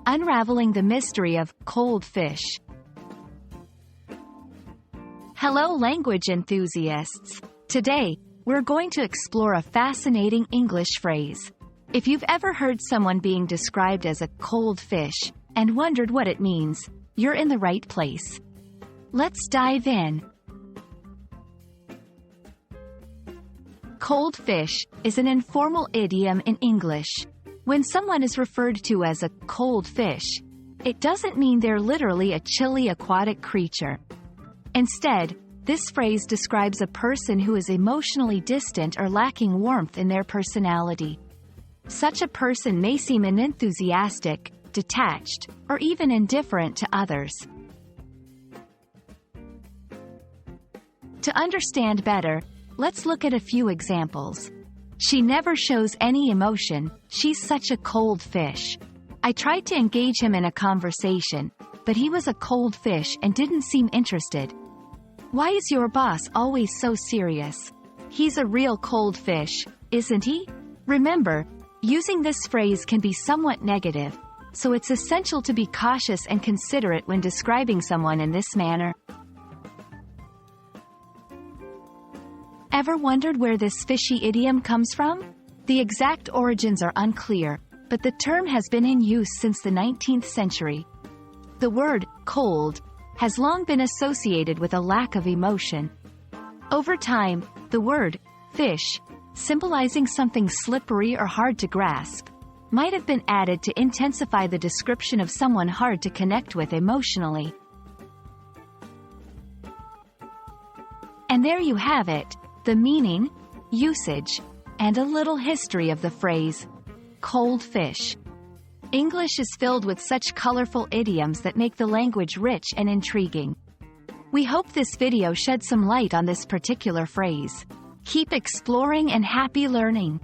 Unraveling the mystery of cold fish. Hello language enthusiasts! Today, we're going to explore a fascinating English phrase. If you've ever heard someone being described as a cold fish, and wondered what it means, you're in the right place. Let's dive in. Cold fish is an informal idiom in English. When someone is referred to as a cold fish, it doesn't mean they're literally a chilly aquatic creature. Instead, this phrase describes a person who is emotionally distant or lacking warmth in their personality. Such a person may seem unenthusiastic, detached, or even indifferent to others. To understand better, let's look at a few examples. She never shows any emotion, she's such a cold fish. I tried to engage him in a conversation, but he was a cold fish and didn't seem interested. Why is your boss always so serious? He's a real cold fish, isn't he? Remember, using this phrase can be somewhat negative, so it's essential to be cautious and considerate when describing someone in this manner. Ever wondered where this fishy idiom comes from? The exact origins are unclear, but the term has been in use since the 19th century. The word cold has long been associated with a lack of emotion. Over time, the word fish, symbolizing something slippery or hard to grasp, might have been added to intensify the description of someone hard to connect with emotionally. And there you have it. The meaning, usage, and a little history of the phrase, cold fish. English is filled with such colorful idioms that make the language rich and intriguing. We hope this video shed some light on this particular phrase. Keep exploring and happy learning!